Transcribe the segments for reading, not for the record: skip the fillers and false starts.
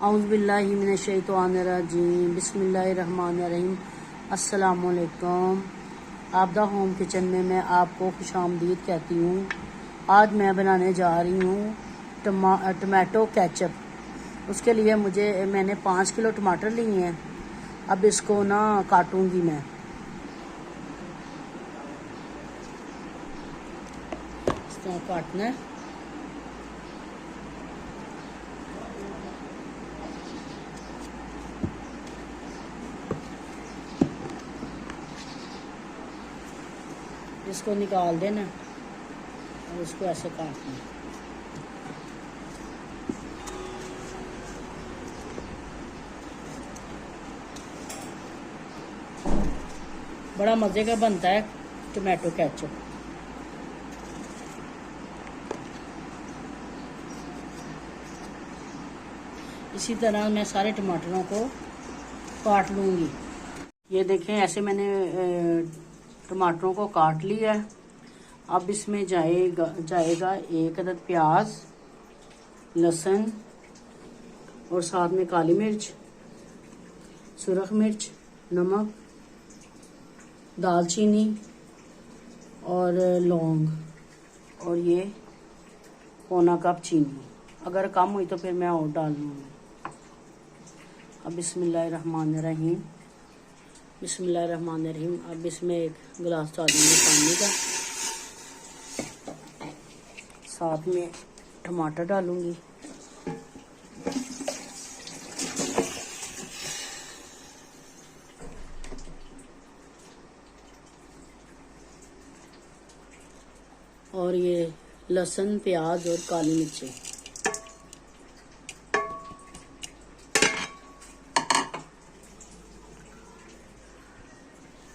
औज़ुबिल्लाहि मिनश्शैतानिर्रजीम बिस्मिल्लाहिर्रहमानिर्रहीम। अस्सलामुअलैकुम। Abida home kitchen में मैं आपको खुशामदीद कहती हूँ। आज मैं बनाने जा रही हूँ टमाटो केचप। उसके लिए मैंने 5 किलो टमाटर लिए हैं। अब इसको ना काटूँगी मैं। इस तरह काटना है। इसको निकाल देना और इसको ऐसे काटना। बड़ा मज़े का बनता है टमाटो केचप। इसी तरह मैं सारे टमाटरों को काट लूँगी। ये देखें, ऐसे मैंने टमाटरों को काट लिया है। अब इसमें जाएगा 1 अदद प्याज, लहसुन और साथ में काली मिर्च, सुरख मिर्च, नमक, दालचीनी और लौंग, और ये पौना कप चीनी। अगर कम हुई तो फिर मैं और डाल लूँगी। अब बिस्मिल्लाहिर्रहमानिर्रहीम। अब इसमें 1 गिलास डालूंगी पानी का, साथ में टमाटर डालूंगी, और ये लहसुन, प्याज और काली मिर्चें।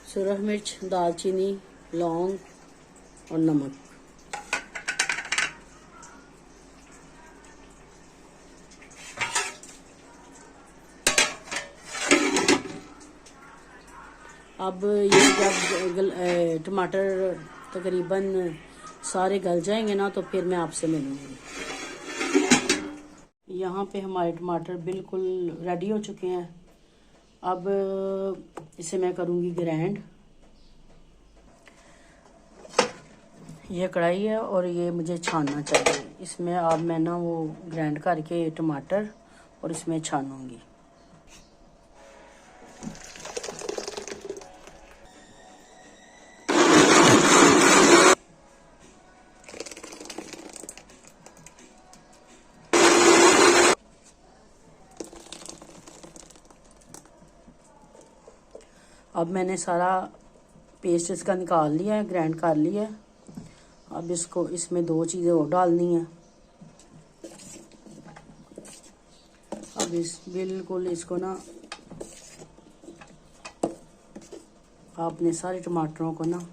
सुरख मिर्च, दालचीनी, लौंग और नमक। अब ये जब टमाटर तकरीबन सारे गल जाएंगे ना, तो फिर मैं आपसे मिलूंगी। यहाँ पे हमारे टमाटर बिल्कुल रेडी हो चुके हैं। अब इसे मैं करूँगी ग्राइंड। ये कढ़ाई है और ये मुझे छानना चाहिए। इसमें अब मैं ना वो ग्राइंड करके टमाटर और इसमें छानूंगी। अब मैंने सारा पेस्ट इसका निकाल लिया है, ग्राइंड कर लिया है। अब इसमें 2 चीज़ें और डालनी है। अब बिल्कुल इसको ना आपने सारे टमाटरों को ना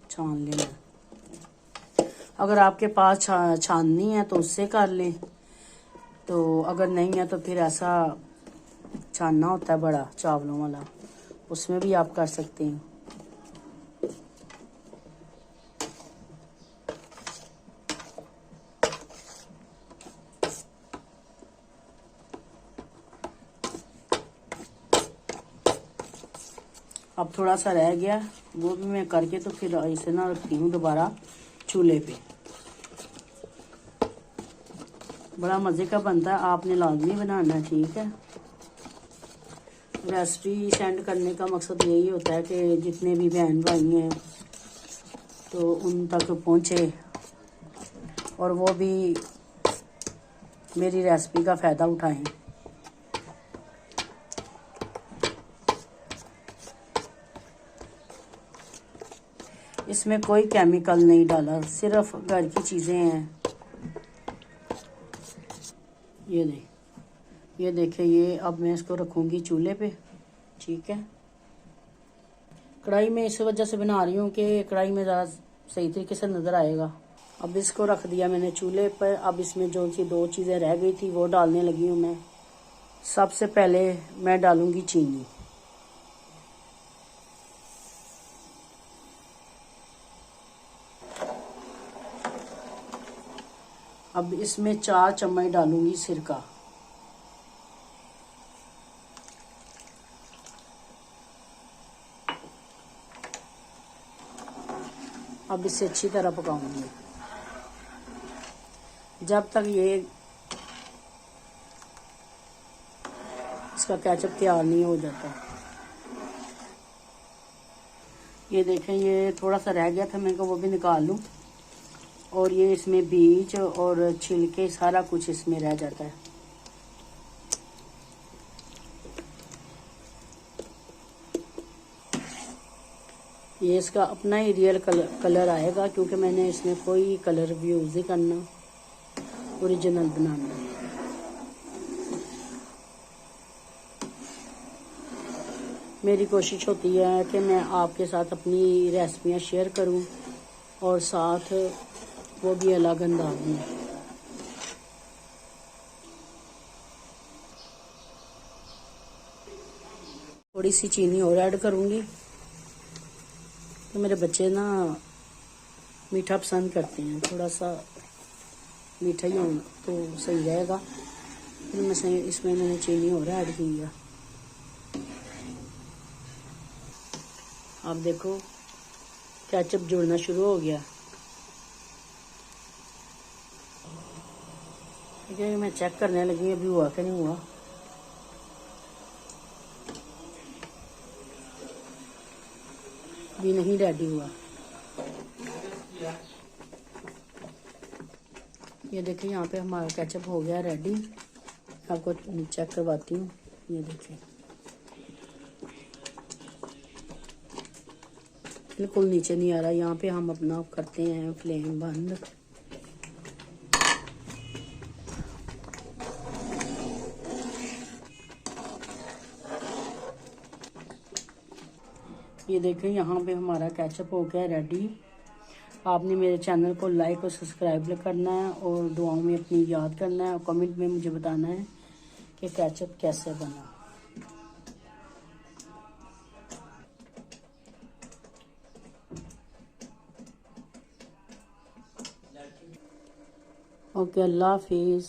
छान लेना है। अगर आपके पास छाननी है तो उससे कर लें, तो अगर नहीं है तो फिर ऐसा छानना होता है बड़ा चावलों वाला, उसमें भी आप कर सकते हैं। अब थोड़ा सा रह गया, वो भी मैं करके तो फिर इसे ना रखती हूँ दोबारा चूल्हे पे। बड़ा मज़े का बनता है, आपने लाजमी बनाना है, ठीक है। रेसिपी सेंड करने का मकसद यही होता है कि जितने भी बहन भाई हैं तो उन तक पहुँचे और वो भी मेरी रेसिपी का फ़ायदा उठाएं। इसमें कोई केमिकल नहीं डाला, सिर्फ घर की चीज़ें हैं। ये देखिए, ये अब मैं इसको रखूँगी चूल्हे पे, ठीक है। कढ़ाई में इस वजह से बना रही हूँ कि कढ़ाई में ज़रा सही तरीके से नज़र आएगा। अब इसको रख दिया मैंने चूल्हे पर। अब इसमें जो सी 2 चीज़ें रह गई थी वो डालने लगी हूँ मैं। सबसे पहले मैं डालूँगी चीनी। अब इसमें 4 चम्मच डालूंगी सिरका। अब इसे अच्छी तरह पकाऊंगी जब तक ये इसका केचप तैयार नहीं हो जाता। ये देखें, ये थोड़ा सा रह गया था, मैं को वो भी निकाल लूं। और ये इसमें बीज और छिलके सारा कुछ इसमें रह जाता है। ये इसका अपना ही रियल कलर आएगा, क्योंकि मैंने इसमें कोई कलर भी यूज नहीं करना, ओरिजिनल बनाना। मेरी कोशिश होती है कि मैं आपके साथ अपनी रेसिपियां शेयर करूं और साथ वो भी अलग अंदाज में। थोड़ी सी चीनी और ऐड करूंगी, तो मेरे बच्चे ना मीठा पसंद करते हैं, थोड़ा सा मीठा ही हो तो सही रहेगा। फिर इसमें मैंने चीनी और ऐड की है। आप देखो केचप जुड़ना शुरू हो गया। ठीक है, मैं चेक करने लगी अभी हुआ कि नहीं हुआ। भी नहीं रेडी हुआ। ये देखिए, यहाँ पे हमारा केचप हो गया रेडी। आपको चेक करवाती हूँ। ये देखिए, बिल्कुल नीचे नहीं आ रहा। यहाँ पे हम अपना करते हैं फ्लेम बंद। ये देखें, यहाँ पे हमारा केचप हो गया रेडी। आपने मेरे चैनल को लाइक और सब्सक्राइब करना है और दुआओं में अपनी याद करना है और कमेंट में मुझे बताना है कि केचप कैसे बना। ओके, अल्लाह हाफिज़।